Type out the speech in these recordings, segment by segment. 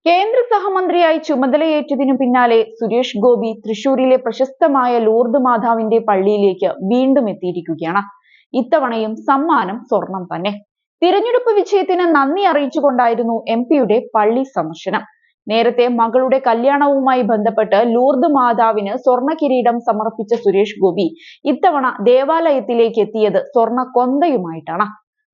കേന്ദ്ര സഹമന്ത്രിയായി ചുമതലയേറ്റതിനു പിന്നാലെ സുരേഷ് ഗോപി തൃശൂരിലെ പ്രശസ്തമായ ലൂർദ് മാതാവിന്റെ പള്ളിയിലേക്ക് വീണ്ടും എത്തിയിരിക്കുകയാണ്. ഇത്തവണയും സമ്മാനം സ്വർണം തന്നെ. തിരഞ്ഞെടുപ്പ് വിജയത്തിന് നന്ദി അറിയിച്ചുകൊണ്ടായിരുന്നു എംപിയുടെ പള്ളി സന്ദർശനം. നേരത്തെ മകളുടെ കല്യാണവുമായി ബന്ധപ്പെട്ട് ലൂർദ് മാതാവിന് സ്വർണ്ണ കിരീടം സമർപ്പിച്ച സുരേഷ് ഗോപി ഇത്തവണ ദേവാലയത്തിലേക്ക് എത്തിയത് സ്വർണ്ണ കൊന്തയുമായിട്ടാണ്.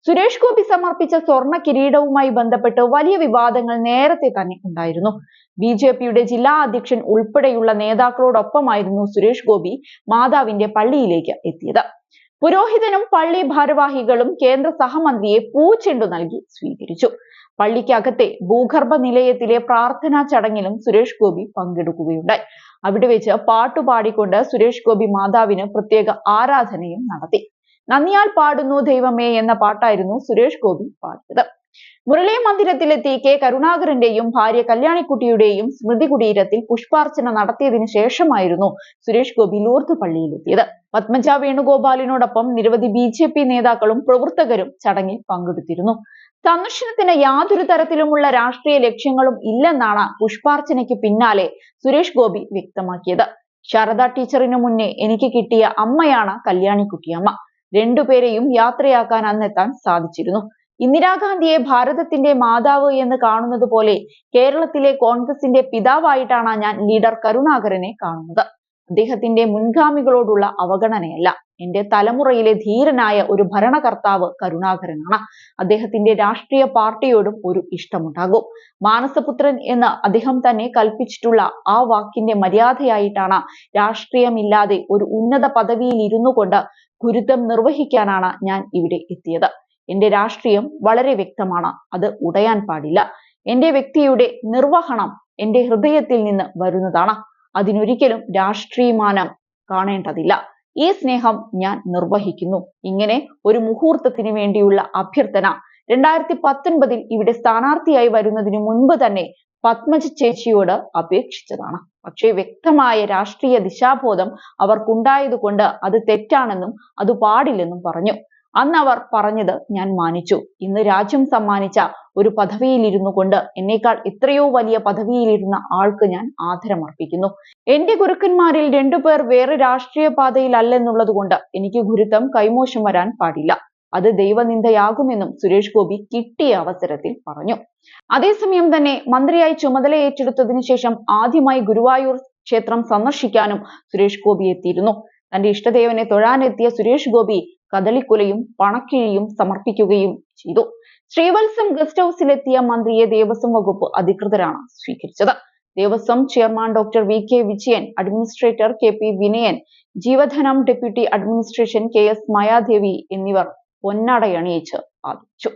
സുരേഷ് ഗോപി സമർപ്പിച്ച സ്വർണ്ണ കിരീടവുമായി ബന്ധപ്പെട്ട് വലിയ വിവാദങ്ങൾ നേരത്തെ തന്നെ ഉണ്ടായിരുന്നു. ബിജെപിയുടെ ജില്ലാ അധ്യക്ഷൻ ഉൾപ്പെടെയുള്ള നേതാക്കളോടൊപ്പമായിരുന്നു സുരേഷ് ഗോപി മാതാവിന്റെ പള്ളിയിലേക്ക് എത്തിയത്. പുരോഹിതനും പള്ളി ഭാരവാഹികളും കേന്ദ്ര സഹമന്ത്രിയെ പൂച്ചെണ്ടു നൽകി സ്വീകരിച്ചു. പള്ളിക്കകത്തെ ഭൂഗർഭ നിലയത്തിലെ പ്രാർത്ഥനാ ചടങ്ങിലും സുരേഷ് ഗോപി പങ്കെടുക്കുകയുണ്ടായി. അവിടെ വെച്ച് പാട്ടുപാടിക്കൊണ്ട് സുരേഷ് ഗോപി മാതാവിന് പ്രത്യേക ആരാധനയും നടത്തി. നന്ദിയാൽ പാടുന്നു ദൈവമേ എന്ന പാട്ടായിരുന്നു സുരേഷ് ഗോപി പാടിയത്. മുരളി മന്ദിരത്തിലെത്തി കെ കരുണാകരന്റെയും ഭാര്യ കല്യാണിക്കുട്ടിയുടെയും സ്മൃതി കുടീരത്തിൽ പുഷ്പാർച്ചന നടത്തിയതിനു ശേഷമായിരുന്നു സുരേഷ് ഗോപി ലൂർദ് പള്ളിയിലെത്തിയത്. പത്മജ വേണുഗോപാലിനോടൊപ്പം നിരവധി ബിജെപി നേതാക്കളും പ്രവർത്തകരും ചടങ്ങിൽ പങ്കെടുത്തിരുന്നു. സന്ദർശനത്തിന് യാതൊരു തരത്തിലുമുള്ള രാഷ്ട്രീയ ലക്ഷ്യങ്ങളും ഇല്ലെന്നാണ് പുഷ്പാർച്ചനയ്ക്ക് പിന്നാലെ സുരേഷ് ഗോപി വ്യക്തമാക്കിയത്. ശാരദ ടീച്ചറിനു മുന്നേ എനിക്ക് കിട്ടിയ അമ്മയാണ് കല്യാണിക്കുട്ടിയമ്മ. രണ്ടുപേരെയും യാത്രയാക്കാൻ അന്നെത്താൻ സാധിച്ചിരുന്നു. ഇന്ദിരാഗാന്ധിയെ ഭാരതത്തിന്റെ മാതാവ് എന്ന് കാണുന്നത് പോലെ കേരളത്തിലെ കോൺഗ്രസിന്റെ പിതാവായിട്ടാണ് ഞാൻ ലീഡർ കരുണാകരനെ കാണുന്നത്. അദ്ദേഹത്തിന്റെ മുൻഗാമികളോടുള്ള അവഗണനയല്ല. എന്റെ തലമുറയിലെ ധീരനായ ഒരു ഭരണകർത്താവ് കരുണാകരനാണ്. അദ്ദേഹത്തിന്റെ രാഷ്ട്രീയ പാർട്ടിയോടും ഒരു ഇഷ്ടമുണ്ടാകും. മാനസപുത്രൻ എന്ന് അദ്ദേഹം തന്നെ കൽപ്പിച്ചിട്ടുള്ള ആ വാക്കിന്റെ മര്യാദയായിട്ടാണ് രാഷ്ട്രീയമില്ലാതെ ഒരു ഉന്നത പദവിയിൽ ഇരുന്നു കൊണ്ട് ഗുരുത്വം നിർവഹിക്കാനാണ് ഞാൻ ഇവിടെ എത്തിയത്. എന്റെ രാഷ്ട്രീയം വളരെ വ്യക്തമാണ്. അത് ഉടയാൻ പാടില്ല. എന്റെ വ്യക്തിയുടെ നിർവഹണം എന്റെ ഹൃദയത്തിൽ നിന്ന് വരുന്നതാണ്. അതിനൊരിക്കലും രാഷ്ട്രീയമാനം കാണേണ്ടതില്ല. ഈ സ്നേഹം ഞാൻ നിർവഹിക്കുന്നു. ഇങ്ങനെ ഒരു മുഹൂർത്തത്തിന് വേണ്ടിയുള്ള അഭ്യർത്ഥന 2019 ഇവിടെ സ്ഥാനാർത്ഥിയായി വരുന്നതിന് മുൻപ് തന്നെ പത്മജ ചേച്ചിയോട് അപേക്ഷിച്ചതാണ്. പക്ഷേ വ്യക്തമായ രാഷ്ട്രീയ ദിശാബോധം അവർക്കുണ്ടായതുകൊണ്ട് അത് തെറ്റാണെന്നും അത് പാടില്ലെന്നും പറഞ്ഞു. അന്ന് അവർ പറഞ്ഞത് ഞാൻ മാനിച്ചു. ഇന്ന് രാജ്യം സമ്മാനിച്ച ഒരു പദവിയിലിരുന്നു കൊണ്ട് എന്നേക്കാൾ എത്രയോ വലിയ പദവിയിലിരുന്ന ആൾക്ക് ഞാൻ ആദരമർപ്പിക്കുന്നു. എന്റെ ഗുരുക്കന്മാരിൽ രണ്ടുപേർ വേറെ രാഷ്ട്രീയ പാതയിലല്ലെന്നുള്ളത് കൊണ്ട് എനിക്ക് ഗുരുത്വം കൈമോശം വരാൻ പാടില്ല. അത് ദൈവനിന്ദയാകുമെന്നും സുരേഷ് ഗോപി കിട്ടിയ അവസരത്തിൽ പറഞ്ഞു. അതേസമയം തന്നെ മന്ത്രിയായി ചുമതല ഏറ്റെടുത്തതിനു ശേഷം ആദ്യമായി ഗുരുവായൂർ ക്ഷേത്രം സന്ദർശിക്കാനും സുരേഷ് ഗോപി എത്തിയിരുന്നു. തന്റെ ഇഷ്ടദേവനെ തൊഴാനെത്തിയ സുരേഷ് ഗോപി കദളിക്കുലയും പണക്കിഴിയും സമർപ്പിക്കുകയും ചെയ്തു. ശ്രീവത്സം ഗസ്റ്റ് ഹൌസിലെത്തിയ മന്ത്രിയെ ദേവസ്വം വകുപ്പ് അധികൃതരാണ് സ്വീകരിച്ചത്. Devaswom chairman doctor V K. Vijayan, administrator K P. Vinayan, ജീവധനം ഡെപ്യൂട്ടി അഡ്മിനിസ്ട്രേഷൻ കെ.എസ്. മായാദേവി എന്നിവർ പൊന്നാടയണിയിച്ച് ആദരിച്ചു.